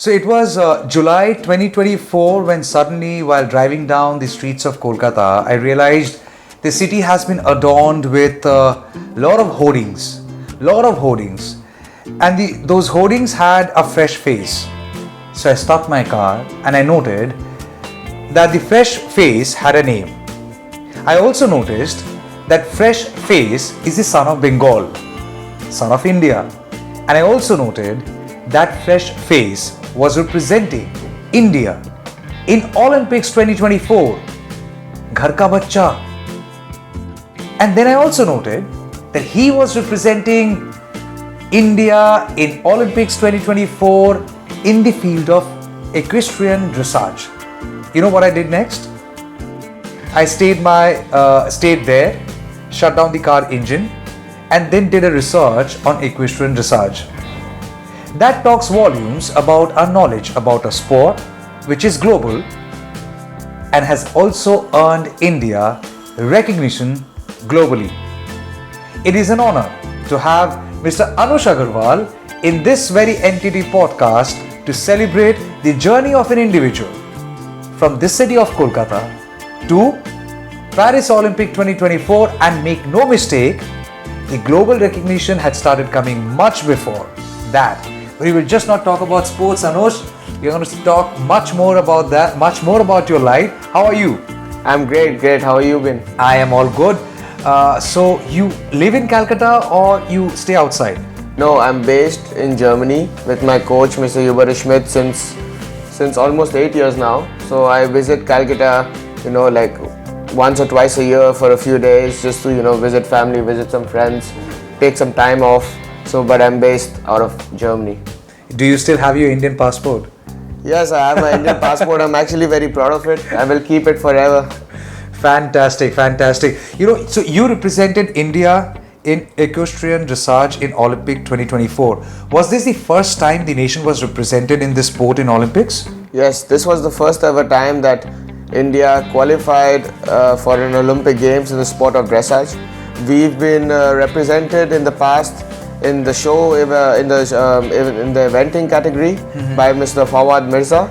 So it was July 2024 when suddenly, while driving down the streets of Kolkata, I realized the city has been adorned with a lot of hoardings, and those hoardings had a fresh face. So I stopped my car and I noted that the fresh face had a name. I also noticed that fresh face is the son of Bengal, son of India, and I also noted that fresh face was representing India in Olympics 2024. Ghar ka bachcha. And then I also noted that he was representing India in Olympics 2024 in the field of equestrian dressage. You know what I did next? I stayed there, shut down the car engine, and then did a research on equestrian dressage. That talks volumes about our knowledge about a sport which is global and has also earned India recognition globally. It is an honor to have Mr. Anush Agarwalla in this very entity podcast to celebrate the journey of an individual from this city of Kolkata to Paris Olympic 2024, and make no mistake, the global recognition had started coming much before that. We will just not talk about sports, Anush. We're going to talk much more about that, much more about your life. How are you? I'm great. How are you been? I am all good. So you live in Calcutta or you stay outside? No, I'm based in Germany with my coach, Mr. Schmidt, since almost 8 years now. So I visit Calcutta, like once or twice a year for a few days, just to visit family, visit some friends, take some time off. So, but I'm based out of Germany. Do you still have your Indian passport? Yes, I have my Indian passport. I'm actually very proud of it. I will keep it forever. Fantastic. So you represented India in equestrian dressage in Olympic 2024. Was this the first time the nation was represented in this sport in Olympics? Yes, this was the first ever time that India qualified for an Olympic Games in the sport of dressage. We've been represented in the past in the show, in the eventing category by Mr. Fawad Mirza.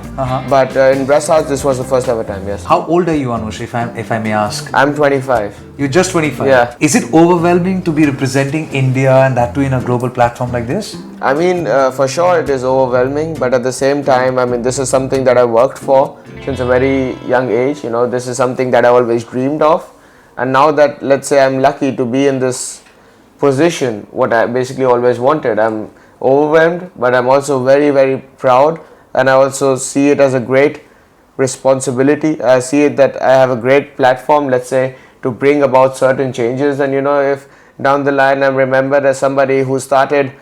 But in dressage, this was the first ever time, yes. How old are you, Anush, if I may ask? I'm 25. You're just 25? Yeah. Is it overwhelming to be representing India and that too in a global platform like this? I mean, for sure it is overwhelming, but at the same time, I mean, this is something that I worked for since a very young age. This is something that I always dreamed of. And now that, let's say, I'm lucky to be in this position, what I basically always wanted, I'm overwhelmed, but I'm also very, very proud, and I also see it as a great responsibility. I see it that I have a great platform, let's say, to bring about certain changes. And if down the line I'm remembered as somebody who started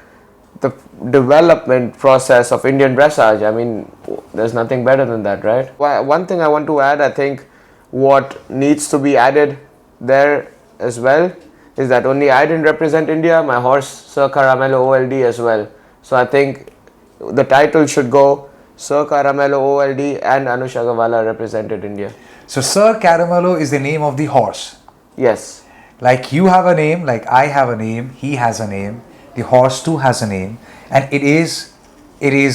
the development process of Indian dressage, I mean, there's nothing better than that, right? One thing I want to add, I think what needs to be added there as well is that only I didn't represent India, my horse Sir Caramello OLD as well. So I think the title should go Sir Caramello OLD and Anush Agarwalla represented India. So Sir Caramello is the name of the horse? Yes. Like you have a name, like I have a name, he has a name, the horse too has a name, and it is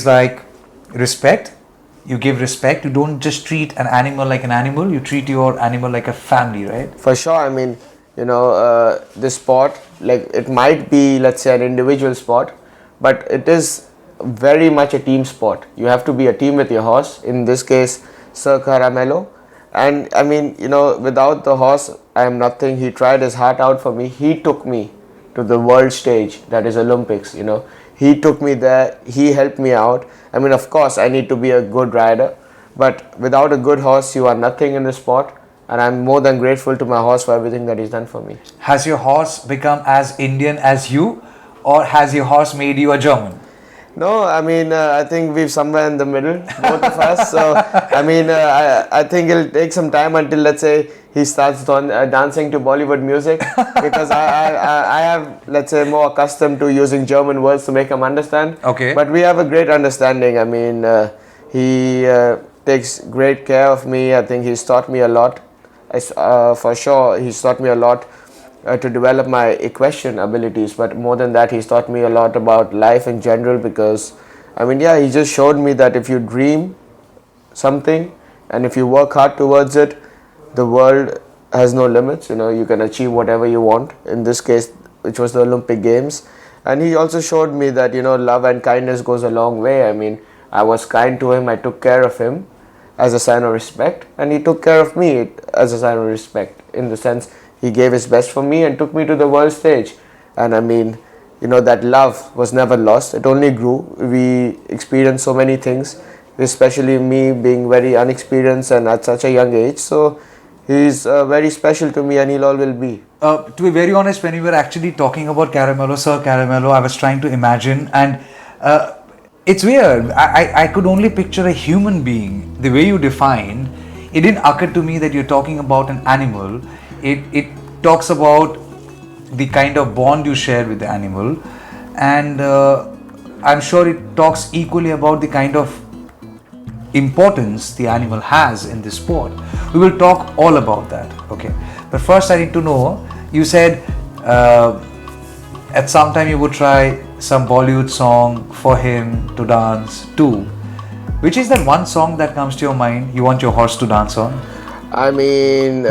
like respect. You give respect. You don't just treat an animal like an animal, you treat your animal like a family, right? For sure. I mean, this sport, like it might be, let's say, an individual sport, but it is very much a team sport. You have to be a team with your horse, in this case Sir Caramello. And I mean, without the horse I am nothing. He tried his heart out for me. He took me to the world stage, that is Olympics. He took me there, he helped me out. I mean, of course I need to be a good rider, but without a good horse you are nothing in the sport. And I'm more than grateful to my horse for everything that he's done for me. Has your horse become as Indian as you, or has your horse made you a German? No, I mean, I think we're somewhere in the middle, both of us. So, I mean, I think it'll take some time until, let's say, he starts dancing to Bollywood music. Because I have, let's say, more accustomed to using German words to make him understand. Okay. But we have a great understanding. I mean, he takes great care of me. I think he's taught me a lot. For sure, he's taught me a lot to develop my equestrian abilities, but more than that, he's taught me a lot about life in general, because I mean, yeah, he just showed me that if you dream something and if you work hard towards it, the world has no limits. You know, you can achieve whatever you want. In this case, which was the Olympic Games. And he also showed me that, love and kindness goes a long way. I mean, I was kind to him, I took care of him as a sign of respect, and he took care of me as a sign of respect, in the sense he gave his best for me and took me to the world stage. And I mean, that love was never lost, it only grew. We experienced so many things, especially me being very unexperienced and at such a young age. So he's very special to me, and he'll always be. To be very honest, when we were actually talking about Caramello, Sir Caramello, I was trying to imagine, and it's weird. I could only picture a human being. The way you defined, it didn't occur to me that you're talking about an animal. It talks about the kind of bond you share with the animal, and I'm sure it talks equally about the kind of importance the animal has in this sport. We will talk all about that, okay? But first I need to know, you said at some time you would try some Bollywood song for him to dance to. Which is that one song that comes to your mind you want your horse to dance on? I mean,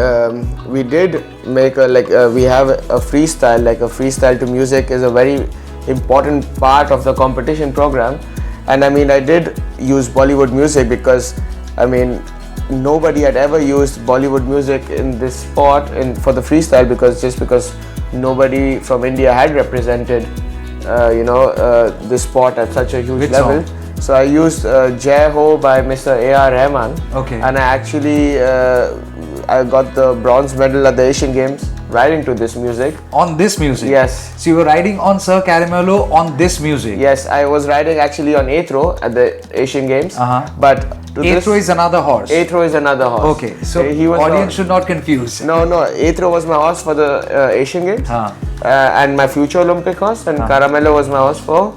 we did make we have a freestyle, like a freestyle to music is a very important part of the competition program. And I mean, I did use Bollywood music because, I mean, nobody had ever used Bollywood music in this sport for the freestyle, because nobody from India had represented, this sport at such a huge Which level. song? So I used Jai Ho by Mr. A.R. Rahman. Okay. And I actually I got the bronze medal at the Asian Games riding to this music. On this music? Yes. So you were riding on Sir Caramello on this music? Yes, I was riding actually on Athro at the Asian Games. But Athro is another horse? Athro is another horse. Okay, so audience should not confuse. No, Athro was my horse for the Asian Games and my future Olympic horse, and Caramello was my horse for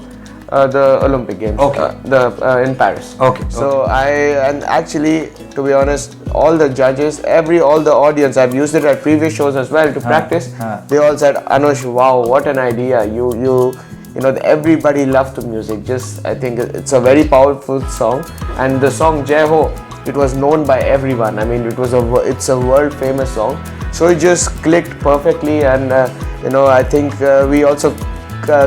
the Olympic Games, in Paris. Okay. So and actually, to be honest, all the judges, all the audience, I've used it at previous shows as well to practice. They all said, Anush, wow, what an idea! Everybody loved the music. I think it's a very powerful song, and the song Jai Ho, it was known by everyone. I mean, it's a world famous song. So it just clicked perfectly, and I think we also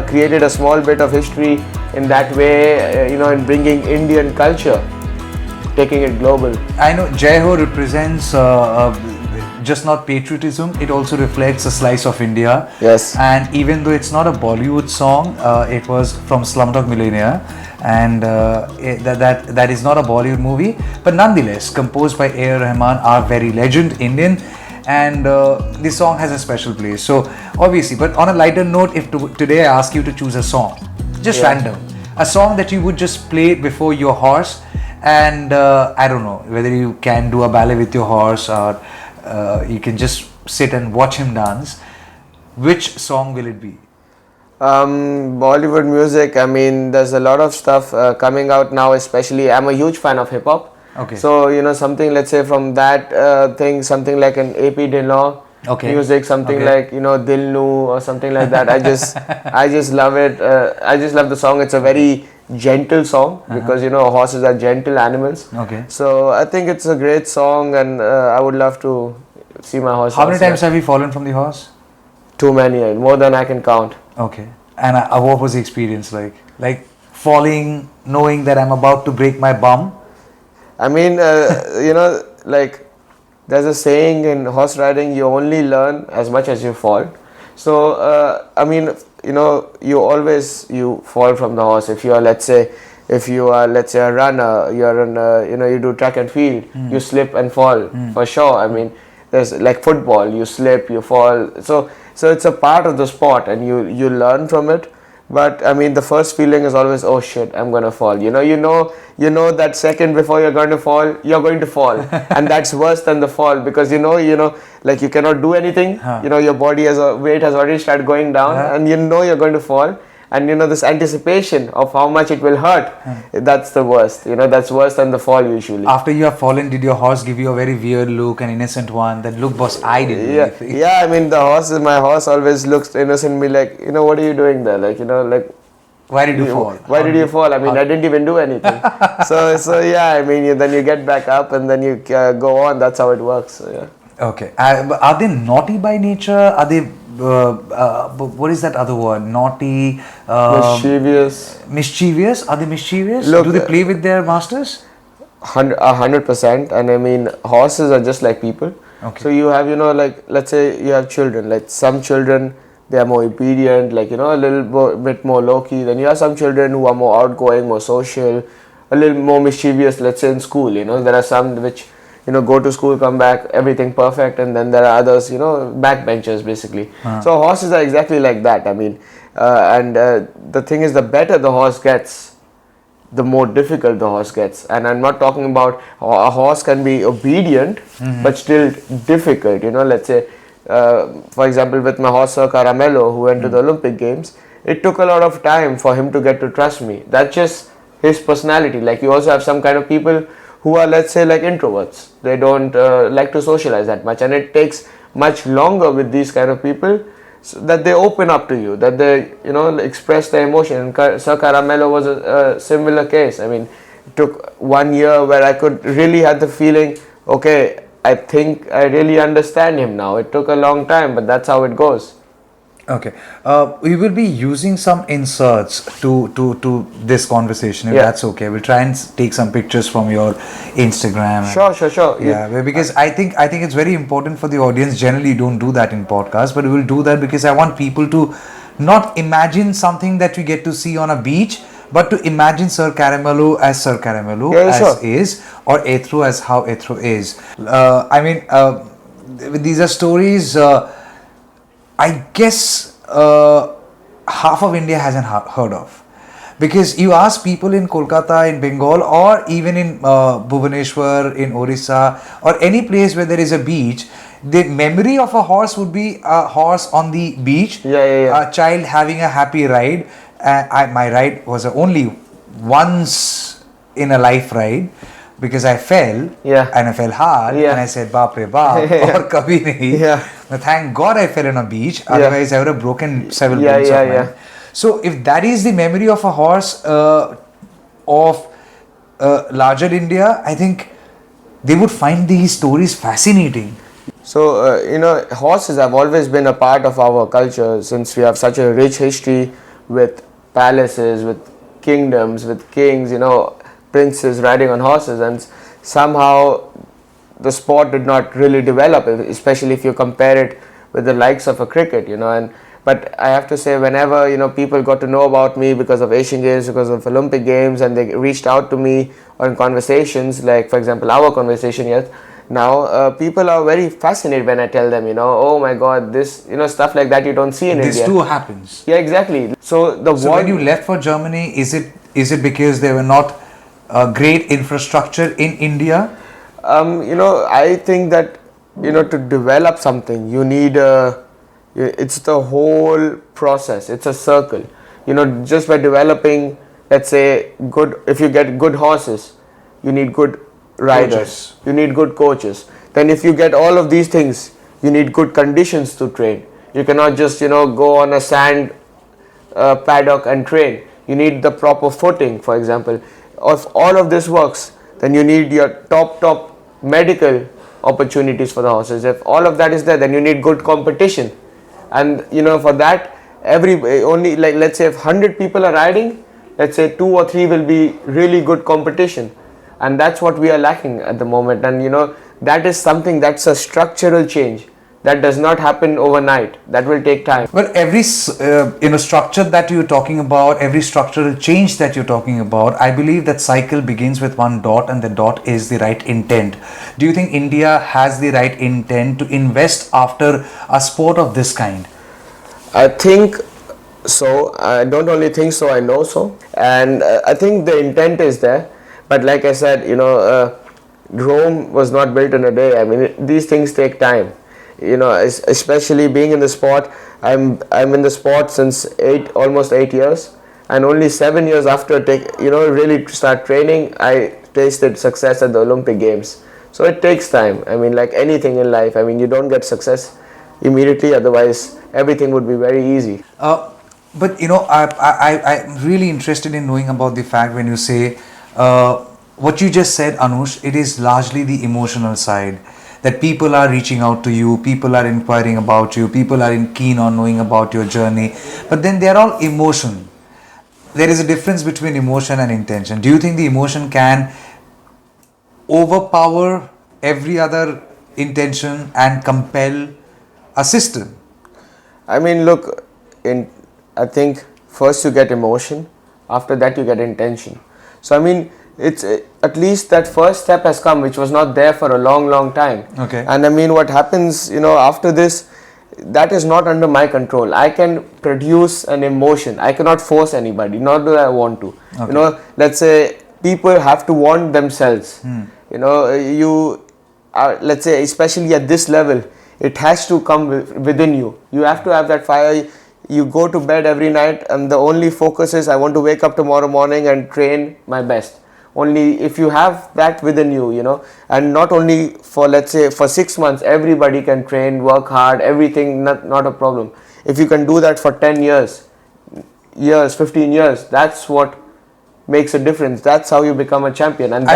created a small bit of history in that way, in bringing Indian culture, taking it global. I know Jai Ho represents just not patriotism, it also reflects a slice of India. Yes. And even though it's not a Bollywood song, it was from Slumdog Millionaire, and that is not a Bollywood movie, but nonetheless composed by A.R. Rahman, our very legend Indian. And this song has a special place. So obviously, but on a lighter note, if today I ask you to choose a song, just random, a song that you would just play before your horse, and I don't know whether you can do a ballet with your horse or you can just sit and watch him dance, which song will it be? Bollywood music, I mean, there's a lot of stuff coming out now, especially I'm a huge fan of hip hop. Okay. So, something, let's say from that thing, something like an AP Dillon music, something like, Dil Nu or something like that. I just love it. I just love the song. It's a very gentle song because, horses are gentle animals. Okay. So I think it's a great song, and I would love to see my horse. How many times have you fallen from the horse? Too many, more than I can count. Okay. And what was the experience like? Like falling, knowing that I'm about to break my bum? I mean, like there's a saying in horse riding, you only learn as much as you fall. So, I mean, you fall from the horse. If you are, let's say a runner, you do track and field, you slip and fall for sure. I mean, there's like football, you slip, you fall. So it's a part of the sport, and you learn from it. But I mean, the first feeling is always, oh shit, I'm gonna fall. You know that second before you're going to fall, and that's worse than the fall, because like you cannot do anything. Your body weight has already started going down, and you're going to fall. And this anticipation of how much it will hurt, that's the worst. That's worse than the fall usually. After you have fallen, did your horse give you a very weird look, an innocent one? That look, boss, I didn't. Yeah. I mean, my horse always looks innocent. Me like, what are you doing there? Like, Why did you fall? Why did you fall? I mean, I didn't even do anything. so yeah, I mean, then you get back up and then you go on. That's how it works. So, yeah. Okay. But are they naughty by nature? Are they, what is that other word? Naughty? Mischievous. Mischievous? Are they mischievous? Look, Do they play with their masters? 100%. And I mean, horses are just like people. Okay. So you have, like, let's say you have children. Like some children, they are more obedient, like, a little bit more low-key. Then you have some children who are more outgoing, more social, a little more mischievous, let's say in school. There are some which, go to school, come back, everything perfect. And then there are others, backbenchers basically. So horses are exactly like that. I mean, the thing is, the better the horse gets, the more difficult the horse gets. And I'm not talking about a horse can be obedient, but still difficult. Let's say, for example, with my horse Sir Caramello, who went to the Olympic Games, it took a lot of time for him to get to trust me. That's just his personality. Like, you also have some kind of people who are, let's say, like introverts. They don't like to socialize that much, and it takes much longer with these kind of people, so that they open up to you, that they express their emotion. And Sir Caramello was a similar case. I mean, it took 1 year where I could really had the feeling, okay, I think I really understand him now. It took a long time, but that's how it goes. Okay. We will be using some inserts to this conversation, if that's okay. We'll try and take some pictures from your Instagram. Sure. Yeah, because I think it's very important for the audience. Generally, you don't do that in podcasts, but we will do that because I want people to not imagine something that we get to see on a beach, but to imagine Sir Caramello as Sir Caramello is, or Ethro as how Ethro is. I mean, these are stories. I guess half of India hasn't heard of, because you ask people in Kolkata, in Bengal, or even in Bhubaneswar, in Orissa, or any place where there is a beach, the memory of a horse would be a horse on the beach, a child having a happy ride. My ride was only once in a life ride, because I fell and I fell hard and I said baap re baap or kabhi nahi. But thank God I fell on a beach, otherwise I would have broken several bones of mine. So if that is the memory of a horse of larger India, I think they would find these stories fascinating. So horses have always been a part of our culture, since we have such a rich history with palaces, with kingdoms, with kings, princes riding on horses, and somehow the sport did not really develop, especially if you compare it with the likes of a cricket, but I have to say, whenever people got to know about me because of Asian Games, because of Olympic Games, and they reached out to me on conversations, like for example our conversation now, people are very fascinated when I tell them, oh my God, this, stuff like that you don't see in India. This too happens. Yeah, exactly. So when you left for Germany, is it because there were not great infrastructure in India? I think that to develop something, you need it's the whole process. It's a circle. Just by developing, let's say, if you get good horses, you need good riders, you need good coaches. Then if you get all of these things, you need good conditions to train. You cannot just go on a sand paddock and train. You need the proper footing, for example. If all of this works, then you need your top medical opportunities for the horses. If all of that is there, then you need good competition. And for that, only, like, let's say if 100 people are riding, let's say 2 or 3 will be really good competition. And that's what we are lacking at the moment. And that is something that's a structural change. That does not happen overnight. That will take time. Well, every structure that you're talking about, every structural change that you're talking about, I believe that cycle begins with one dot, and the dot is the right intent. Do you think India has the right intent to invest after a sport of this kind? I think so. I don't only think so, I know so. And I think the intent is there. But like I said, Rome was not built in a day. I mean, these things take time. Especially being in the sport, I'm in the sport since almost 8 years, and only 7 years after really start training, I tasted success at the Olympic Games. So it takes time. I mean, like anything in life, I mean, you don't get success immediately, otherwise everything would be very easy. But I'm really interested in knowing about the fact when you say what you just said, Anush. It is largely the emotional side that people are reaching out to you, people are inquiring about you, people are keen on knowing about your journey. But then they are all emotion. There is a difference between emotion and intention. Do you think the emotion can overpower every other intention and compel a system? I mean, look, I think first you get emotion, after that you get intention. So I mean, it's at least that first step has come, which was not there for a long, long time. Okay. And I mean, what happens, after this, that is not under my control. I can produce an emotion. I cannot force anybody, nor do I want to. Okay. Let's say people have to want themselves. Let's say, especially at this level, it has to come within you. You have to have that fire. You go to bed every night and the only focus is I want to wake up tomorrow morning and train my best. Only if you have that within you, and not only for, let's say, for 6 months, everybody can train, work hard, everything, not a problem. If you can do that for 10 years, 15 years, that's what makes a difference. That's how you become a champion. And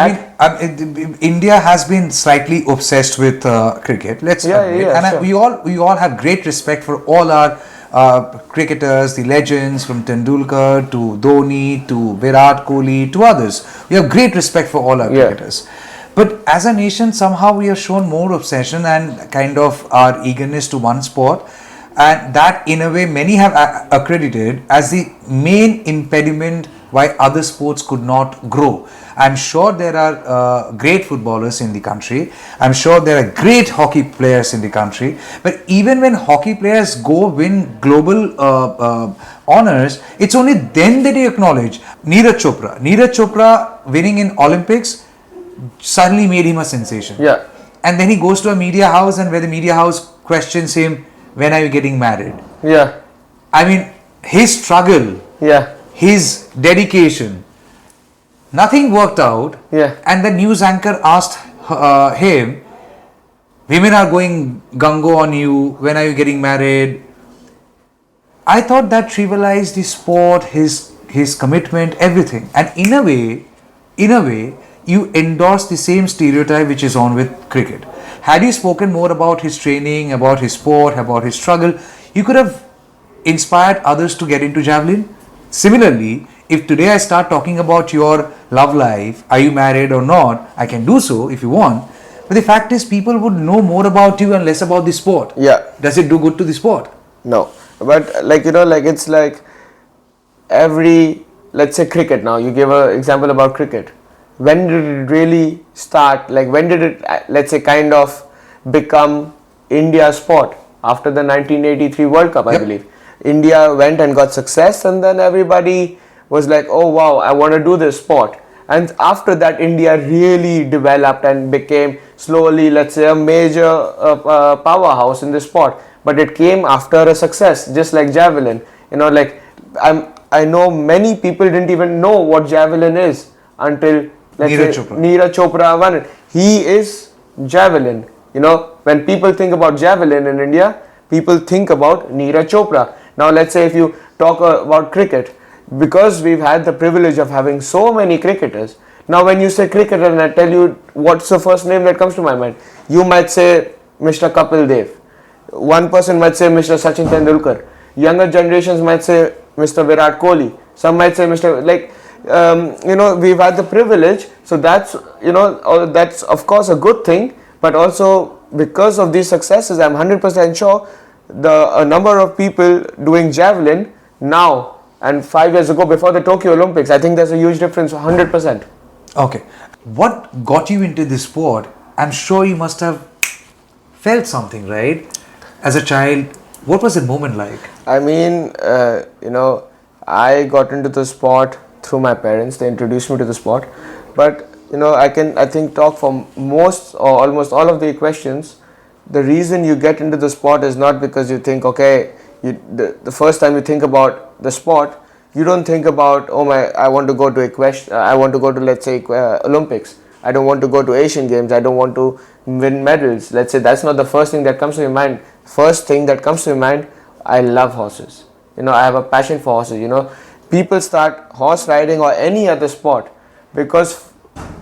India has been slightly obsessed with cricket. Let's admit, and sure. we all have great respect for all our cricketers, the legends from Tendulkar to Dhoni to Virat Kohli to others. We have great respect for all our cricketers. But as a nation, somehow we have shown more obsession and kind of our eagerness to one sport. And that, in a way, many have accredited as the main impediment why other sports could not grow. I'm sure there are great footballers in the country. I'm sure there are great hockey players in the country. But even when hockey players go win global honors, it's only then that you acknowledge Neeraj Chopra. Neeraj Chopra winning in Olympics suddenly made him a sensation. Yeah. And then he goes to a media house, and where the media house questions him, when are you getting married? Yeah. I mean, his struggle. Yeah. His dedication, nothing worked out. Yeah. And the news anchor asked him, women are going gungo on you, when are you getting married? I thought that trivialized the sport, his commitment, everything. And in a way, you endorse the same stereotype which is on with cricket. Had you spoken more about his training, about his sport, about his struggle, you could have inspired others to get into javelin. Similarly, if today I start talking about your love life, are you married or not, I can do so if you want. But the fact is, people would know more about you and less about the sport. Yeah. Does it do good to the sport? No. But it's like let's say cricket now. You gave an example about cricket. When did it really start? Like when did it, let's say, kind of become India's sport? After the 1983 World Cup, I believe. India went and got success, and then everybody was like, oh wow, I want to do this sport. And after that, India really developed and became slowly, let's say, a major powerhouse in this sport. But it came after a success, just like javelin. I know many people didn't even know what javelin is until, let's say, Neeraj Chopra won it. He is javelin. When people think about javelin in India, people think about Neeraj Chopra. Now, let's say if you talk about cricket, because we've had the privilege of having so many cricketers. Now, when you say cricketer and I tell you what's the first name that comes to my mind, you might say Mr. Kapil Dev. One person might say Mr. Sachin Tendulkar. Younger generations might say Mr. Virat Kohli. Some might say Mr. we've had the privilege. So that's of course a good thing. But also because of these successes, I'm 100% sure a number of people doing javelin now and 5 years ago before the Tokyo Olympics, I think there's a huge difference, 100%. Okay. What got you into this sport? I'm sure you must have felt something, right? As a child, what was the moment like? I mean, I got into the sport through my parents. They introduced me to the sport. But, I think talk for most or almost all of the equestrians. The reason you get into the sport is not because you think, okay, the first time you think about the sport, you don't think about, I want to go to I want to go to, let's say, Olympics. I don't want to go to Asian Games. I don't want to win medals. Let's say that's not the first thing that comes to your mind. First thing that comes to your mind, I love horses. I have a passion for horses. People start horse riding or any other sport because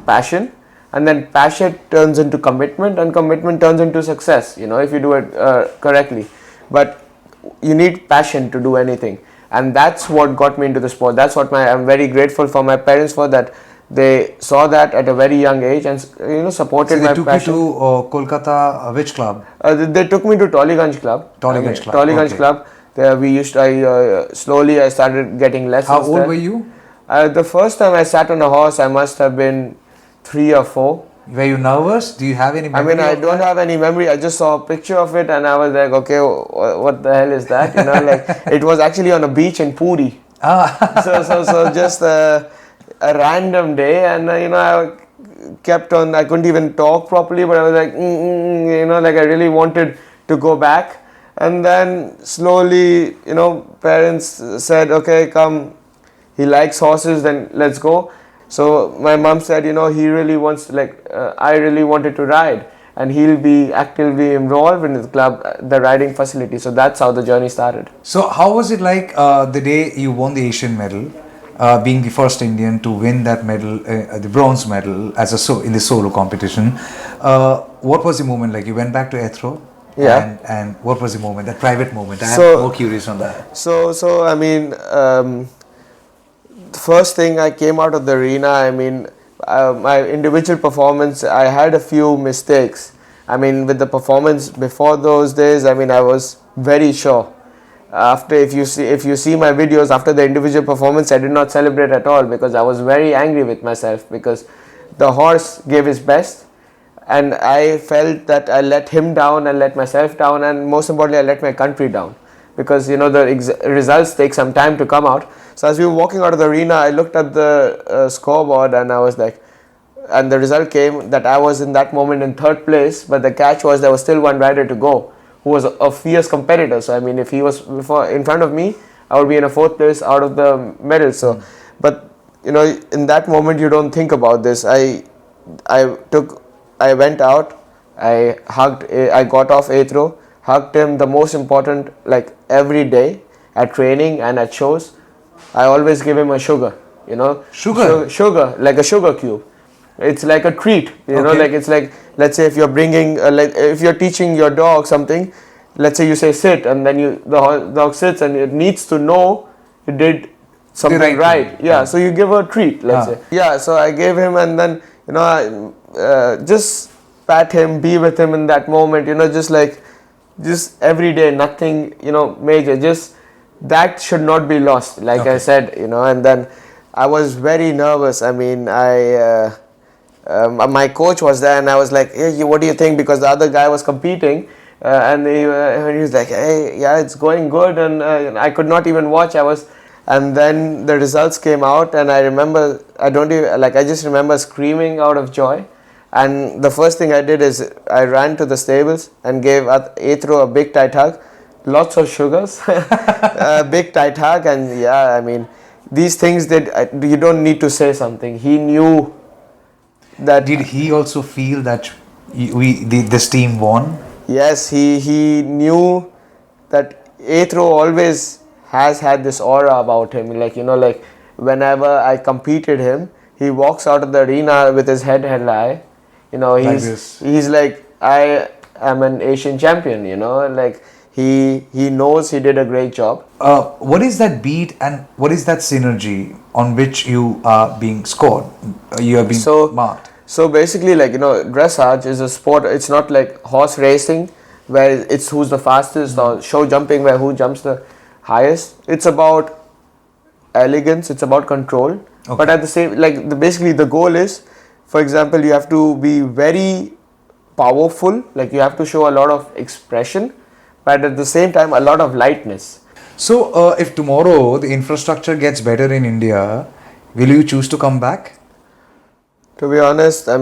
passion, and then passion turns into commitment, and commitment turns into success, if you do it correctly. But you need passion to do anything, and that's what got me into the sport. That's what I'm very grateful for my parents for, that they saw that at a very young age and supported So my they took passion. you to Kolkata, which club? They took me to Tollygunge Club. Tollygunge Club. Tollygunge Okay. Club. There slowly I started getting lessons. How old there. were you? The first time I sat on a horse, I must have been 3 or 4. Were you nervous? Do you have any memory? I of don't that? have any memory. I just saw a picture of it and I was like, okay, what the hell is that? Like it was actually on a beach in Puri. Ah. So just a random day, and I kept on. I couldn't even talk properly, but I was like, like I really wanted to go back. And then slowly, parents said, okay, come. He likes horses, then let's go. So my mom said, he really wants, I really wanted to ride, and he'll be actively involved in the club, the riding facility. So that's how the journey started. So how was it like the day you won the Asian medal, being the first Indian to win that medal, the bronze medal in the solo competition? What was the moment like? You went back to Ethro? Yeah. And what was the moment, that private moment? I'm more curious on that. So I mean, the first thing I came out of the arena, my individual performance, I had a few mistakes. With the performance before those days, I was very sure. After, if you see my videos after the individual performance, I did not celebrate at all because I was very angry with myself, because the horse gave his best, and I felt that I let him down and let myself down, and most importantly I let my country down, because the results take some time to come out. So as we were walking out of the arena, I looked at the scoreboard and I was like, and the result came that I was in that moment in 3rd place, but the catch was there was still one rider to go who was a fierce competitor. So if he was in front of me, I would be in a 4th place out of the medal. So but in that moment you don't think about this. I went out, I got off Athro, hugged him. The most important, like every day at training and at shows, I always give him a sugar, sugar, like a sugar cube. It's like a treat, like it's like, let's say if you're bringing, if you're teaching your dog something, let's say you say sit, and then the dog sits and it needs to know you did something right. Yeah, so you give a treat, let's say. Yeah, so I gave him, and then, I just pat him, be with him in that moment, just every day, nothing, major, just that should not be lost, like I said, and then I was very nervous. My coach was there and I was like, hey, what do you think? Because the other guy was competing and he was like, hey, yeah, it's going good, and I could not even watch. And then the results came out, and I just remember screaming out of joy. And the first thing I did is I ran to the stables and gave Athro a big tight hug, lots of sugars, a big tight hug, and these things that you don't need to say something. He knew that. Did he also feel that this team won? Yes, he knew that Athro always has had this aura about him. Like whenever I competed him, he walks out of the arena with his head held high. He's like, I am an Asian champion. Like he knows he did a great job. What is that beat and what is that synergy on which you are being scored? You are being marked. So basically, dressage is a sport. It's not like horse racing where it's who's the fastest, or show jumping where who jumps the highest. It's about elegance. It's about control. But at the same, basically the goal is, for example, you have to be very powerful. Like you have to show a lot of expression, but at the same time a lot of lightness. So if tomorrow the infrastructure gets better in India, will you choose to come back? To be honest, I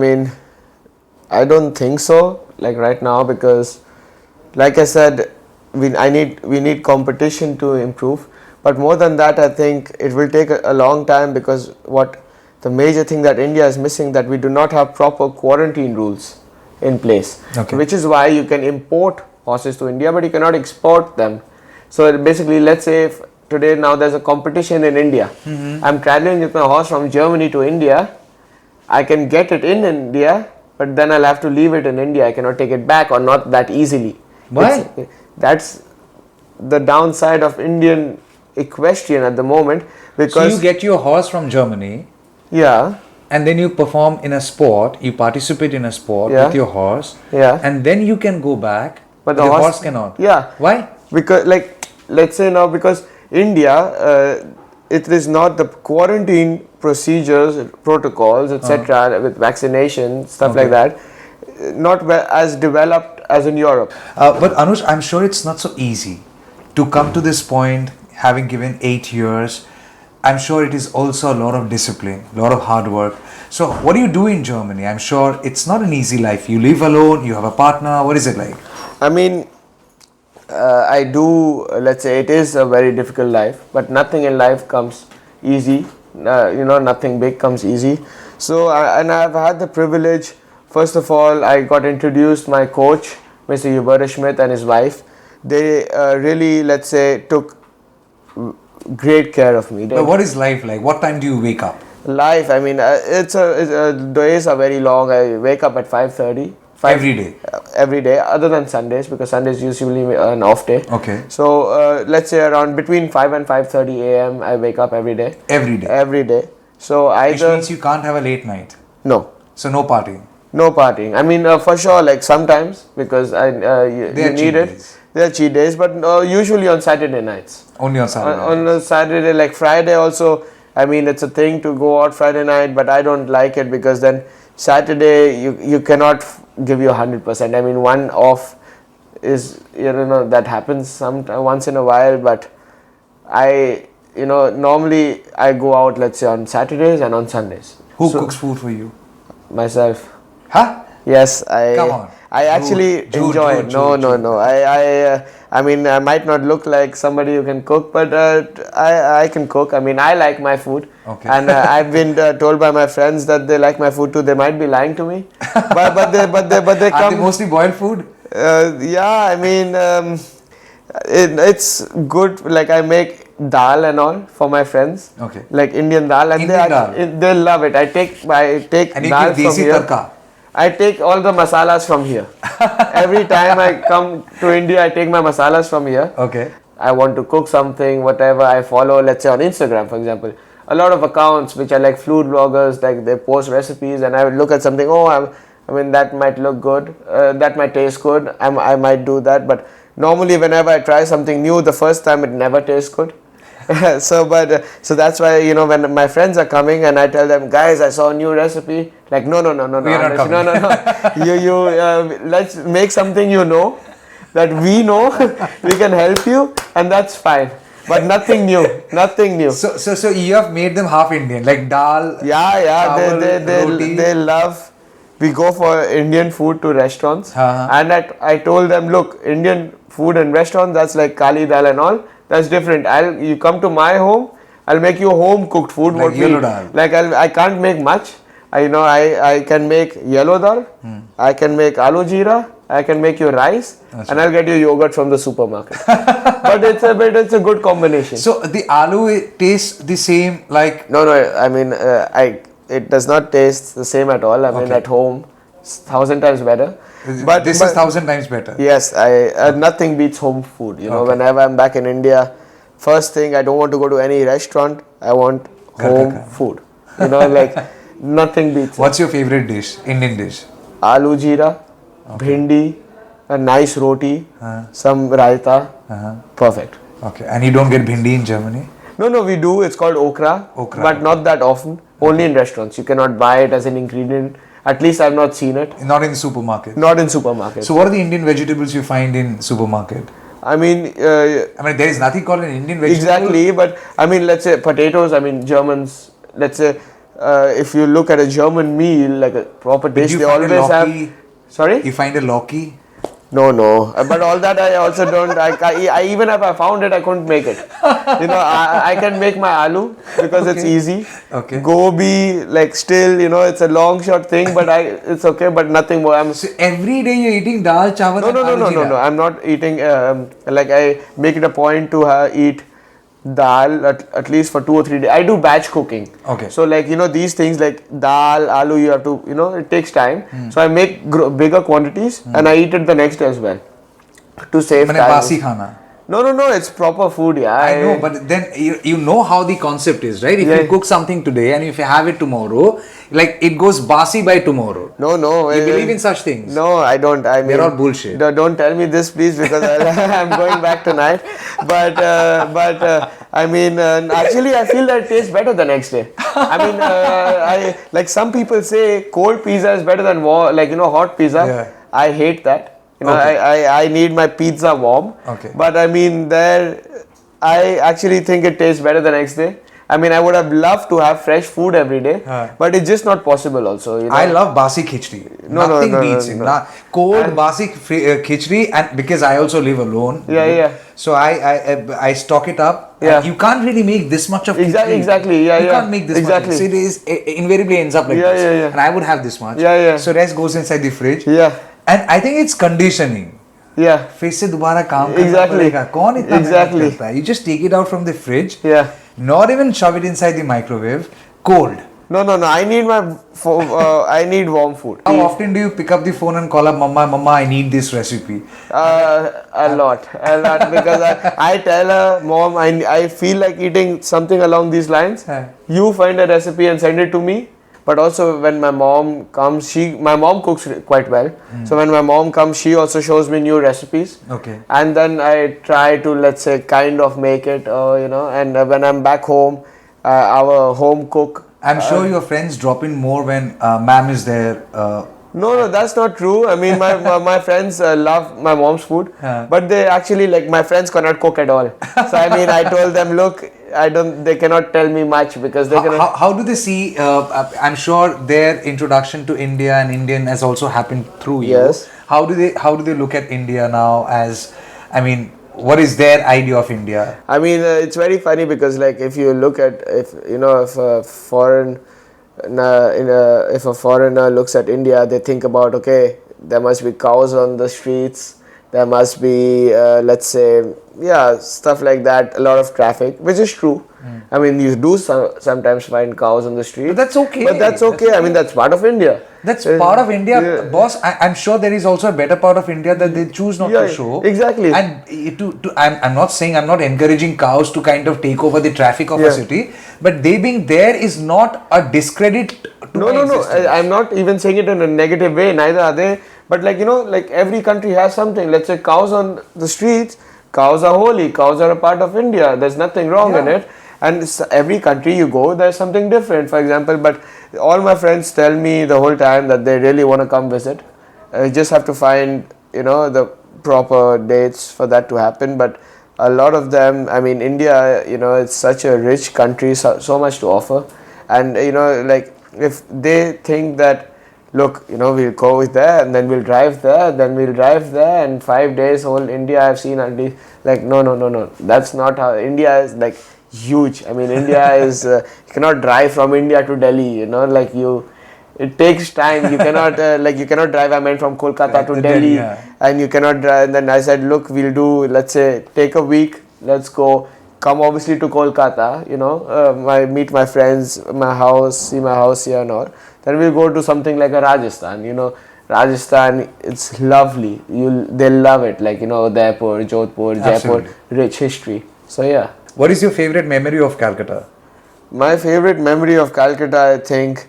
don't think so, like right now, because like I said, we need competition to improve. But more than that, I think it will take a long time, because the major thing that India is missing, that we do not have proper quarantine rules in place, which is why you can import horses to India, but you cannot export them. So basically, let's say if today now there's a competition in India. I'm traveling with my horse from Germany to India. I can get it in India, but then I'll have to leave it in India. I cannot take it back, or not that easily. Why? That's the downside of Indian equestrian at the moment, So because you get your horse from Germany, yeah, and then you perform in a sport, you participate in a sport Yeah. with your horse, Yeah. and then you can go back, but the horse cannot. Yeah. Why? Because, like, let's say now, because India, it is not the quarantine procedures, protocols, etc., with vaccination, stuff like that, not as developed as in Europe. But Anush, I'm sure it's not so easy to come to this point, having given 8 years. I'm sure it is also a lot of discipline, a lot of hard work. So what do you do in Germany? I'm sure it's not an easy life. You live alone, you have a partner. What is it like? I mean, I do, let's say it is a very difficult life, but nothing in life comes easy. Nothing big comes easy. So, and I've had the privilege, first of all, I got introduced my coach, Mr. Hubert Schmidt, and his wife. They really, let's say, took great care of me. But what is life like? What time do you wake up? Life, I mean, days are very long. I wake up at 5:30. Every day? Every day, other than Sundays, because Sundays usually an off day. Okay. So let's say around between 5 and 5:30 a.m. I wake up every day. Every day? Every day. So Which means you can't have a late night? No. So no partying? No partying. I mean, for sure, like sometimes, because you need it. Days. They are cheat days, but usually on Saturday nights. Only on Saturday? On a Saturday, like Friday also, I mean, it's a thing to go out Friday night, but I don't like it, because then Saturday you cannot give you 100%. I mean, one off is, that happens once in a while, but normally I go out, let's say, on Saturdays and on Sundays. Who cooks food for you? Myself. Huh? Yes, Come on. I actually enjoy it. No. I mean, I might not look like somebody who can cook, but I can cook. I mean, I like my food. Okay. And I've been told by my friends that they like my food too. They might be lying to me, but they come. Are they mostly boiled food? Yeah, I mean, it's good. Like, I make dal and all for my friends. Okay. Like Indian dal, and they love it. I take and you dal give from desi here. tadka. I take all the masalas from here. Every time I come to India, I take my masalas from here. Okay. I want to cook something, whatever. I follow, let's say on Instagram, for example, a lot of accounts which are like food bloggers, like they post recipes, and I would look at something. I mean, that might look good. That might taste good. I might do that. But normally, whenever I try something new, the first time it never tastes good. So that's why, when my friends are coming and I tell them, guys, I saw a new recipe, like no, let's make something that we know, we can help you, and that's fine, but nothing new. So you have made them half Indian, like dal. Yeah, chawal, they love. We go for Indian food to restaurants, and I told them, look, Indian food and restaurants, that's like kali dal and all. That's different. You come to my home, I'll make you home cooked food. Like yellow dal. Like I can't make much. I can make yellow dal. I can make aloo jeera. I can make you rice, and I'll get you yogurt from the supermarket. But it's a good combination. So the aloo tastes the same, like No. I mean, it does not taste the same at all. I mean, at home, it's 1,000 times better. But this is 1,000 times better. Yes, nothing beats home food. Whenever I'm back in India, first thing, I don't want to go to any restaurant. I want home food. Like nothing beats. What's your favorite dish? Indian dish? Aloo jeera, bhindi, a nice roti, some raita. Perfect. Okay, and you don't get bhindi in Germany? No, we do. It's called okra, but not that often. Only in restaurants. You cannot buy it as an ingredient. At least I've not seen it. Not in the supermarket? Not in supermarket. So what are the Indian vegetables you find in supermarket? I mean, there is nothing called an Indian vegetable. Exactly, but I mean, let's say potatoes. I mean, Germans. Let's say if you look at a German meal, like a proper dish, they always have. Sorry. You find a Loki? No. But all that I also don't. I even if I found it, I couldn't make it. I can make my aloo because it's easy. Okay. Gobi, like still, it's a long shot thing, but it's okay. But nothing more. So every day you're eating dal, chawal, No. I'm not eating. Like I make it a point to eat dal at least for 2 or 3 days. I do batch cooking. Okay. So like these things like dal, aloo, you have to it takes time. So I make bigger quantities and I eat it the next day as well to save मैंने time. बासी खाना. No, it's proper food, yeah. I know, but then you know how the concept is, right? If you cook something today and if you have it tomorrow, like it goes basi by tomorrow. No. You believe in such things? No, I don't. I mean, they're all bullshit. Don't tell me this, please, because I'm going back tonight. But I mean, actually, I feel that it tastes better the next day. I mean, I like some people say cold pizza is better than hot pizza. Yeah. I hate that. I need my pizza warm. Okay. But I mean, I actually think it tastes better the next day. I mean, I would have loved to have fresh food every day, but it's just not possible also. I love basi khichdi. Nothing beats it. Cold basi khichdi, and because I also live alone. Yeah. So I stock it up. Yeah. You can't really make this much of khichdi. Exactly. Yeah. You can't make this much. So it invariably ends up like this. Yeah. And I would have this much. Yeah. So rest goes inside the fridge. Yeah. And I think it's conditioning. Yeah. फिर से दोबारा काम करना पड़ेगा. कौन इतना मेहनत करता है? You just take it out from the fridge. Yeah. Not even shove it inside the microwave. Cold. No. I need I need warm food. How often do you pick up the phone and call up Mama, I need this recipe? A lot because I tell her, Mom, I feel like eating something along these lines. You find a recipe and send it to me. But also when my mom comes, my mom cooks quite well. So when my mom comes, she also shows me new recipes. Okay. And then I try to, let's say, kind of make it, and when I'm back home, our home cook. I'm sure your friends drop in more when ma'am is there. No, that's not true. I mean, my friends love my mom's food, but they actually, my friends cannot cook at all. So I mean, I told them, look, they cannot tell me much because they cannot. How do they see, I'm sure their introduction to India and Indian has also happened through you. Yes. How do they look at India now as, I mean, what is their idea of India? I mean, it's very funny because if you look at, if a foreigner looks at India, they think about, okay, there must be cows on the streets, there must be, let's say, stuff like that, a lot of traffic, which is true. I mean, you do sometimes find cows on the street. But that's okay. I mean, that's part of India. That's part of India, boss. I'm sure there is also a better part of India that they choose not to show. Exactly. And I'm not saying, I'm not encouraging cows to kind of take over the traffic of a city, but they being there is not a discredit to my existence. I'm not even saying it in a negative way, neither are they. But every country has something. Let's say cows on the streets, cows are holy, cows are a part of India. There's nothing wrong in it. And every country you go, there's something different. For example, but all my friends tell me the whole time that they really want to come visit. You just have to find, the proper dates for that to happen. But a lot of them, I mean, India, it's such a rich country, so much to offer. And, if they think that, look, we'll go with there and then we'll drive there, and 5 days whole India I've seen at least, no. That's not how India is, huge. I mean, India is, you cannot drive from India to Delhi, it takes time. You cannot, you cannot drive, I mean, from Kolkata to Delhi, and you cannot drive. And then I said, look, we'll do, let's say, take a week, let's go, come obviously to Kolkata, meet my friends, my house, see my house here and all. Then we'll go to something like a Rajasthan, Rajasthan, it's lovely. They'll love it, Udaipur, Jodhpur, Jaipur, rich history. So yeah. What is your favorite memory of Calcutta? My favorite memory of Calcutta, I think,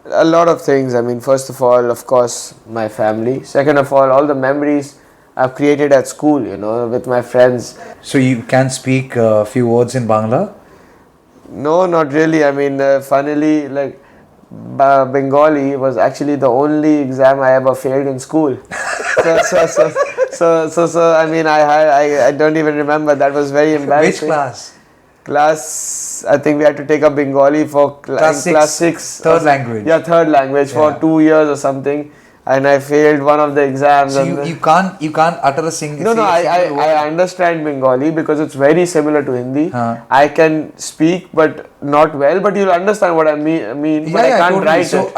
a lot of things. I mean, first of all, of course, my family. Second of all the memories I've created at school, with my friends. So you can speak a few words in Bangla? No, not really. I mean, funnily, Bengali was actually the only exam I ever failed in school. So I mean, I don't even remember. That was very embarrassing. Which class? I think we had to take up Bengali for class 6. Third language. Yeah, third language for 2 years or something. And I failed one of the exams. So you can't utter a single. No. I understand Bengali because it's very similar to Hindi. I can speak, but not well. But you'll understand what I mean. But I can't write it. So,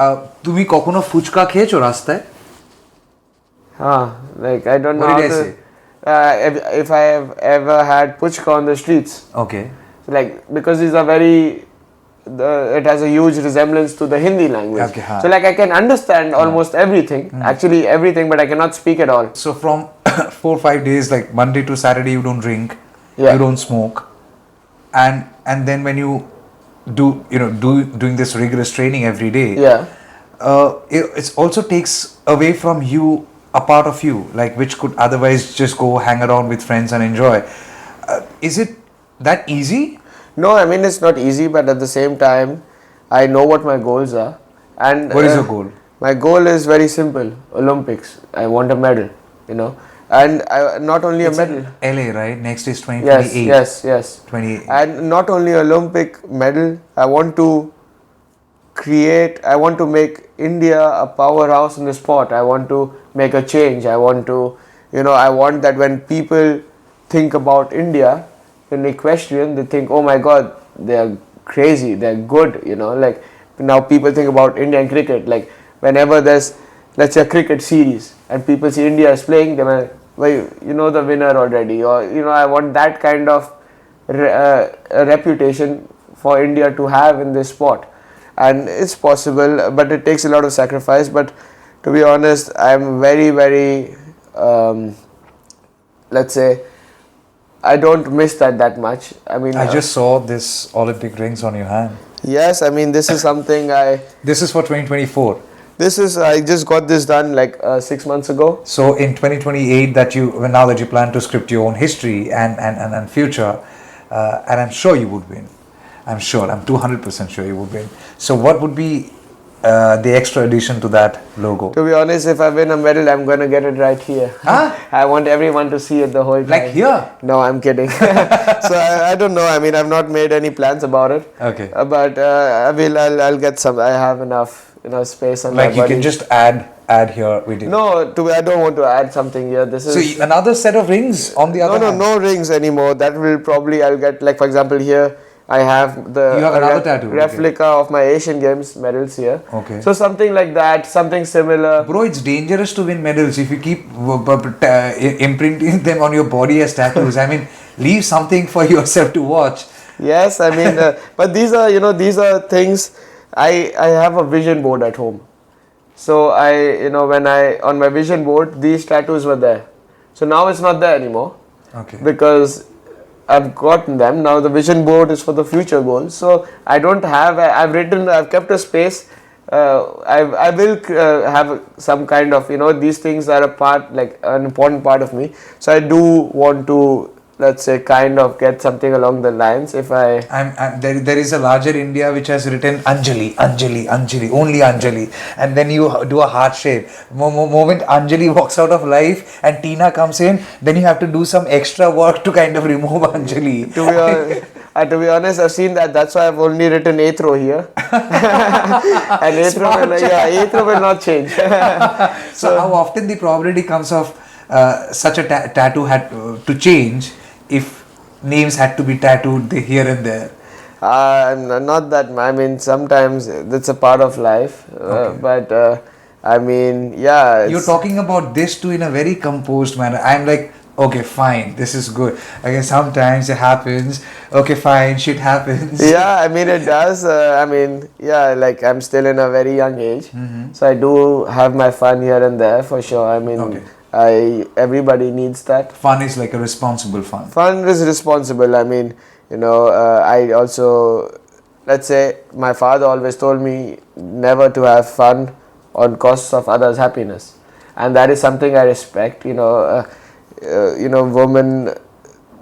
তুমি কখনো ফুচকা খেয়েছো রাস্তায়? I don't know. What did I say? if I have ever had puchka on the streets. Okay. Like, because these are it has a huge resemblance to the Hindi language. Okay, haan. So like I can understand almost everything, actually everything, but I cannot speak at all. So from 4-5 days, like Monday to Saturday, you don't drink, Yeah. you don't smoke, and then when you doing this rigorous training every day, Yeah. it also takes away from you a part of you, like which could otherwise just go hang around with friends and enjoy. Is it that easy? No, I mean it's not easy, but at the same time, I know what my goals are. And What is your goal? My goal is very simple: Olympics. I want a medal, and not only It's a medal. in LA, right? Next is 2028. Yes. 28. And not only Olympic medal. I want to make India a powerhouse in the sport. I want to make a change. I want that when people think about India in equestrian, they think, oh my God, they are crazy, they're good, like now people think about Indian cricket, like whenever there's, let's say, a cricket series and people see India is playing, they might, well, the winner already, or, I want that kind of reputation for India to have in this sport. And it's possible, but it takes a lot of sacrifice. But to be honest, I'm very, very, let's say, I don't miss that much. I mean, I just saw this Olympic rings on your hand. Yes, I mean, this is something This is for 2024. I just got this done like 6 months ago. So in 2028, now that you plan to script your own history and future, and I'm sure you would win. I'm 200% sure you would win. So what would be the extra addition to that logo? To be honest, if I win a medal, I'm going to get it right here. Huh? I want everyone to see it the whole time. Like here? No, I'm kidding. So I don't know. I mean, I've not made any plans about it. Okay. But I'll get some. I have enough space on my Like you body. can just add here with it. No, I don't want to add something here. This is So another set of rings on the other hand? No rings anymore. That will probably, I'll get, like, for example, here I have You have another tattoo, replica of my Asian Games medals here. Okay. So something like that, something similar. Bro, it's dangerous to win medals if you keep imprinting them on your body as tattoos. I mean, leave something for yourself to watch. Yes, I mean, but these are things. I have a vision board at home. So on my vision board, these tattoos were there. So now it's not there anymore. Okay. Because I've gotten them. Now the vision board is for the future goals. So I don't have, I've kept a space. I will have some kind of, these things are an important part of me. So I do want to, let's say, kind of get something along the lines. If there is a larger India which has written Anjali, only Anjali, and then you do a heart shape. Moment Anjali walks out of life and Tina comes in, then you have to do some extra work to kind of remove Anjali. To be honest, I've seen that. That's why I've only written Athro here. And Athro will not change. So how often the probability comes of such a tattoo had to change if names had to be tattooed here and there? Not that. I mean, sometimes that's a part of life. Okay. But I mean, yeah. You're talking about this too in a very composed manner. I'm like, okay, fine, this is good. Again, sometimes it happens. Okay, fine, shit happens. Yeah, I mean, it does. Like I'm still in a very young age. Mm-hmm. So I do have my fun here and there for sure. I mean, Okay. Everybody needs that. Fun is like a responsible fun. Fun is responsible. I mean, I also, let's say, my father always told me never to have fun on costs of others' happiness, and that is something I respect. Women,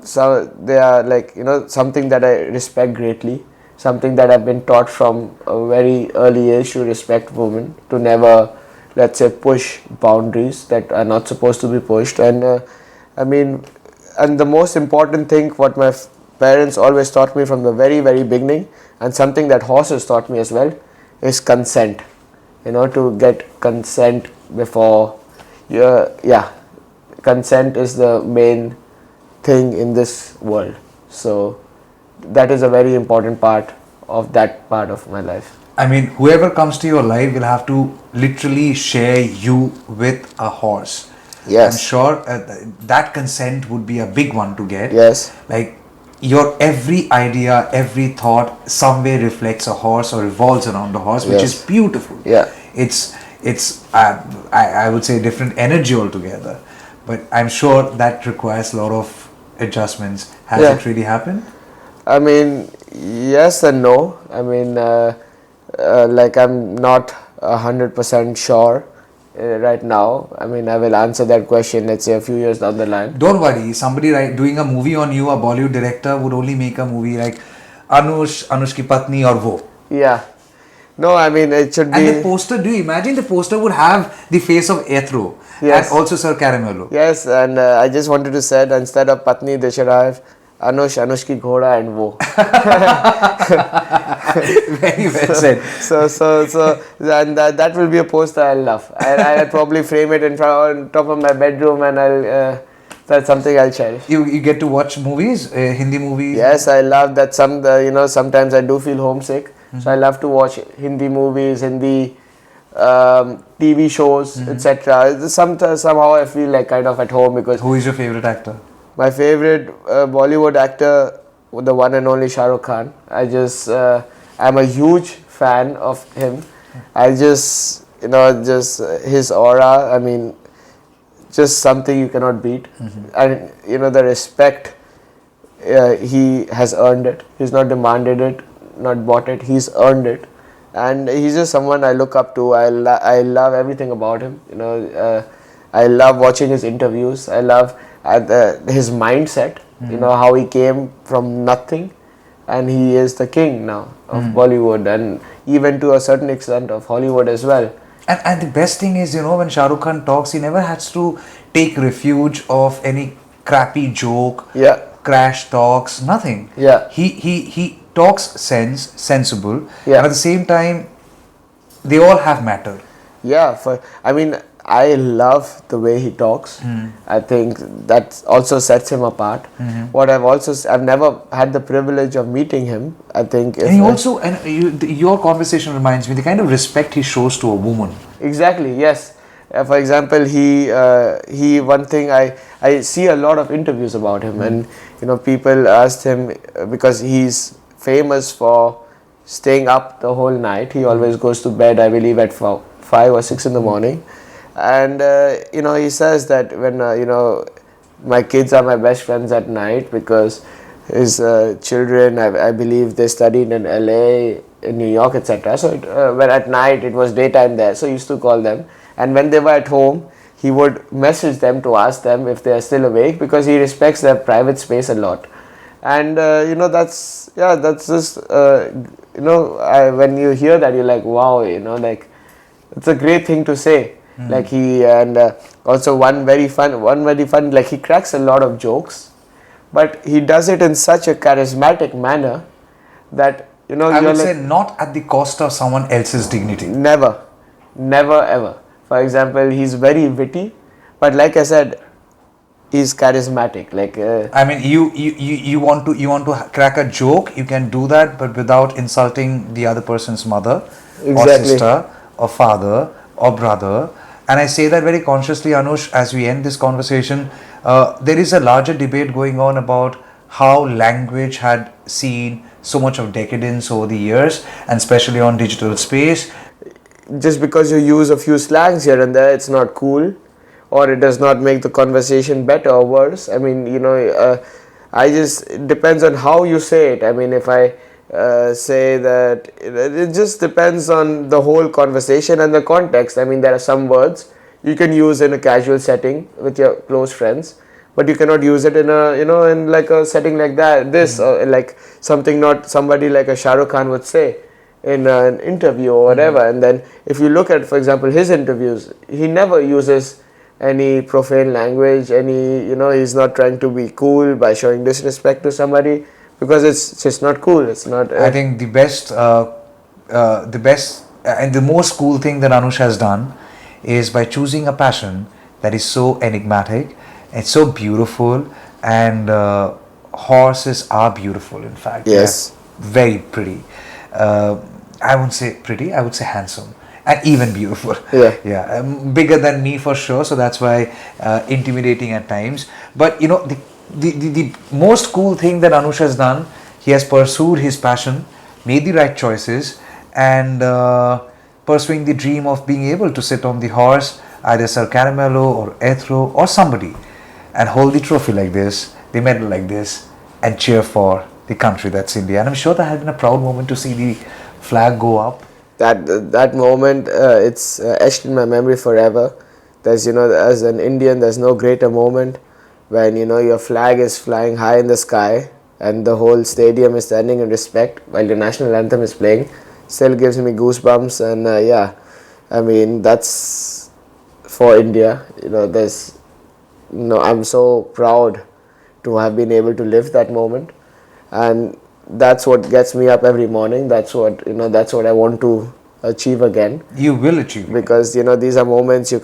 so they are like, something that I respect greatly. Something that I've been taught from a very early age to respect women, to never, let's say, push boundaries that are not supposed to be pushed. And and the most important thing, what my parents always taught me from the very, very beginning, and something that horses taught me as well, is consent. To get consent before consent is the main thing in this world. So that is a very important part of that part of my life. I mean, whoever comes to your life will have to literally share you with a horse. Yes. I'm sure that consent would be a big one to get. Yes. Like your every idea, every thought, some way reflects a horse or revolves around a horse, which is Yes. beautiful. Yeah. I would say different energy altogether, but I'm sure that requires a lot of adjustments. Has Yeah. it really happened? I mean, yes and no. I mean, like I'm not 100% sure right now. I mean, I will answer that question, let's say a few years down the line. Don't worry, somebody doing a movie on you, a Bollywood director would only make a movie like Anush ki patni or wo. Yeah. No, I mean, it should And the be. poster, do you imagine the poster would have the face of Ethro Yes. and also Sir Caramello? Yes, and I just wanted to say that instead of Patni, they should have Anush ki Ghora and wo. Very well said. So, and that will be a poster I'll love. I'll probably frame it in front on top of my bedroom, and that's something I'll cherish. You get to watch movies, Hindi movies? Yes, I love that. Sometimes I do feel homesick, so I love to watch Hindi movies, Hindi TV shows, etc. Somehow I feel like kind of at home because Who is your favorite actor? my favorite Bollywood actor, the one and only Shah Rukh Khan. I'm a huge fan of him. I just, just his aura. I mean, just something you cannot beat. And the respect, he has earned it. He's not demanded it, not bought it. He's earned it, and he's just someone I look up to. I love everything about him. I love watching his interviews. I love his mindset. How he came from nothing, and he is the king now of Bollywood, and even to a certain extent of Hollywood as well. And the best thing is, when Shah Rukh Khan talks, he never has to take refuge of any crappy joke, Yeah. crash talks, nothing. Yeah. He talks sensible, Yeah. and at the same time, they all have matter. Yeah, I love the way he talks. I think that also sets him apart. What I've never had the privilege of meeting him. I think And he also, your conversation reminds me the kind of respect he shows to a woman. exactly, yes. For example, he one thing I see a lot of interviews about him, and people asked him because he's famous for staying up the whole night. He always goes to bed, I believe, at 5 or 6 in the morning. And he says that when my kids are my best friends at night because his children, I believe, they studied in LA, in New York, etc. So when at night it was daytime there, so he used to call them. And when they were at home, he would message them to ask them if they are still awake because he respects their private space a lot. And that's just when you hear that, you're like, wow, like it's a great thing to say. Like also one very fun, like he cracks a lot of jokes, but he does it in such a charismatic manner that I would say not at the cost of someone else's dignity. never ever. For example, he's very witty, but like I said, he's charismatic. Like I mean, you want to crack a joke, you can do that, but without insulting the other person's mother or Exactly. sister or father or brother. And I say that very consciously, Anush, as we end this conversation. There is a larger debate going on about how language had seen so much of decadence over the years, and especially on digital space. just because you use a few slangs here and there, it's not cool, or it does not make the conversation better or worse. I mean, it depends on how you say it. I mean, if I say that, it just depends on the whole conversation and the context. I mean, there are some words you can use in a casual setting with your close friends, but you cannot use it in in like a setting like this, or like something not somebody like a Shah Rukh Khan would say in an interview or whatever. And then if you look at, for example, his interviews, he never uses any profane language, he's not trying to be cool by showing disrespect to somebody, because it's just not cool. It's not. I think the best and the most cool thing that Anush has done is by choosing a passion that is so enigmatic, it's so beautiful, and horses are beautiful, in fact. Yes. They're very pretty. I wouldn't say pretty, I would say handsome. and even beautiful. Yeah. Bigger than me for sure, so that's why intimidating at times. But you know, the most cool thing that Anush has done, he has pursued his passion, made the right choices, and pursuing the dream of being able to sit on the horse, either Sir Caramello or Ethro or somebody, and hold the trophy like this, the medal like this, and cheer for the country that's India. And I'm sure that has been a proud moment to see the flag go up. That moment, it's etched in my memory forever. There's, as an Indian, there's no greater moment when, your flag is flying high in the sky and the whole stadium is standing in respect while the national anthem is playing. Still gives me goosebumps, and yeah, I mean, that's for India. I'm so proud to have been able to live that moment, and that's what gets me up every morning. That's what I want to achieve again. You will achieve it. Because these are moments you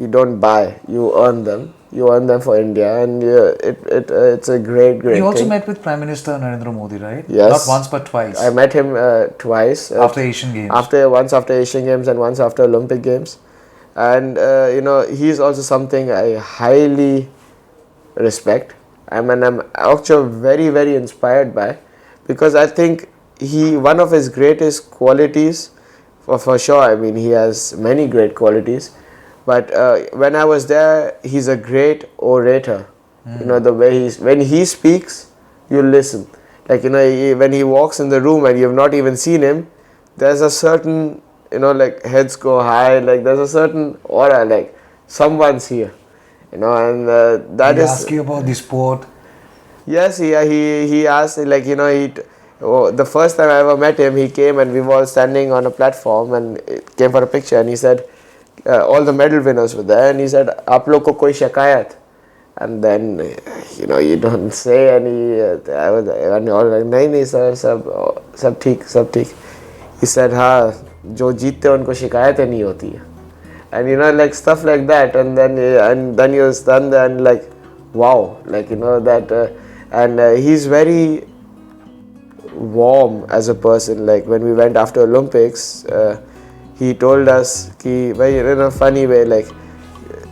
don't buy, you earn them. You earn them for India, and it's a great You also thing. met with Prime Minister Narendra Modi, right? Yes. Not once but twice. I met him twice. After Asian Games. Once after Asian Games and once after Olympic Games. And he's also something I highly respect. I'm actually very, very inspired by, because I think one of his greatest qualities, for sure, I mean, he has many great qualities, but when I was there, he's a great orator. The way when he speaks, you listen. Like, when he walks in the room and you've not even seen him, there's a certain, like heads go high, like there's a certain aura, like someone's here. And that is. Ask you about the sport. Yes, he asked, like, the first time I ever met him, he came and we were all standing on a platform and came for a picture, and he said, all the medal winners were there, and he said, "Aap log ko koi shikayat?" And then, you don't say any, and all like, nahi sir, sab theek. He said, "हाँ, जो जीतते हैं उनको शिकायतें नहीं होती है." And like stuff like that, and then you stand there and like, wow, like that, and he's very warm as a person. Like when we went after Olympics, he told us कि भाई in a funny way, like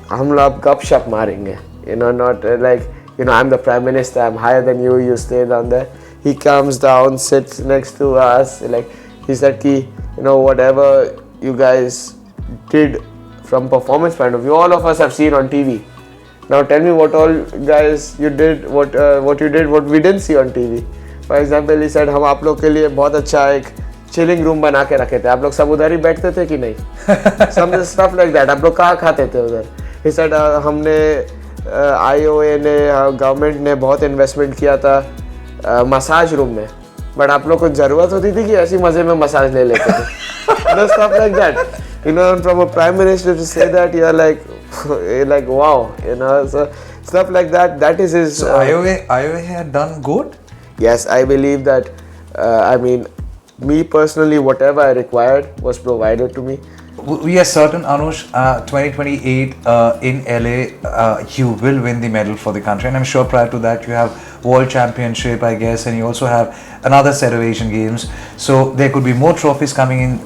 हम लोग गपशप मारेंगे, not like I'm the Prime Minister, I'm higher than you stay down there. He comes down, sits next to us, like he said कि whatever you guys did from performance point of view, all of us have seen on TV. Now tell me what all guys you did, what you did, what we didn't see on TV. For example, he said, हम आप लोग के लिए बहुत अच्छा एक chilling room बना के रखे थे. आप लोग सब उधर ही बैठते थे कि नहीं? Some stuff like that. आप लोग कहाँ खाते थे उधर? He said, हमने IOA ने गवर्नमेंट ने बहुत इन्वेस्टमेंट किया था मसाज रूम में, बट आप लोग को जरूरत होती थी कि ऐसी मजे में मसाज ले लेते थे. Stuff like that. From a prime minister to say that, you're like wow, so stuff like that. That is his. So IOA had done good. Yes, I believe that. I mean, me personally, whatever I required was provided to me. We are certain, Anush, 2028 in LA, you will win the medal for the country, and I'm sure prior to that you have World Championship, I guess, and you also have another set of Asian Games. So there could be more trophies coming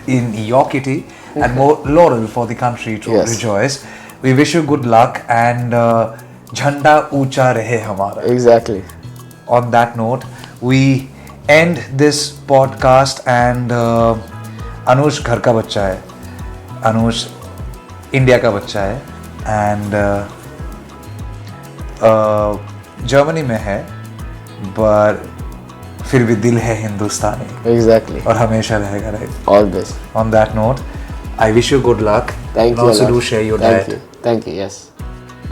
in your kitty, and more laurel for the country to rejoice. We wish you good luck, and Jhanda Ucha Rahe Hamara. Exactly. On that note, we end this podcast, and Anush घर का बच्चा है, Anush India का बच्चा है, and Germany में है, but फिर भी दिल है हिंदुस्तानी. Exactly. और हमेशा रहेगा, right? Always. On that note, I wish you good luck. Thank you. Also do share your diet. Thank you. Yes.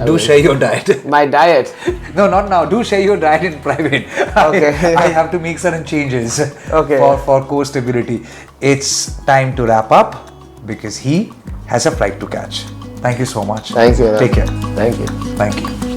Do share your diet. My diet? No, not now. Do share your diet in private. Okay. I have to make certain changes Okay. for core stability. It's time to wrap up because he has a flight to catch. Thank you so much. Thank you. Take care. Thank you. Thank you.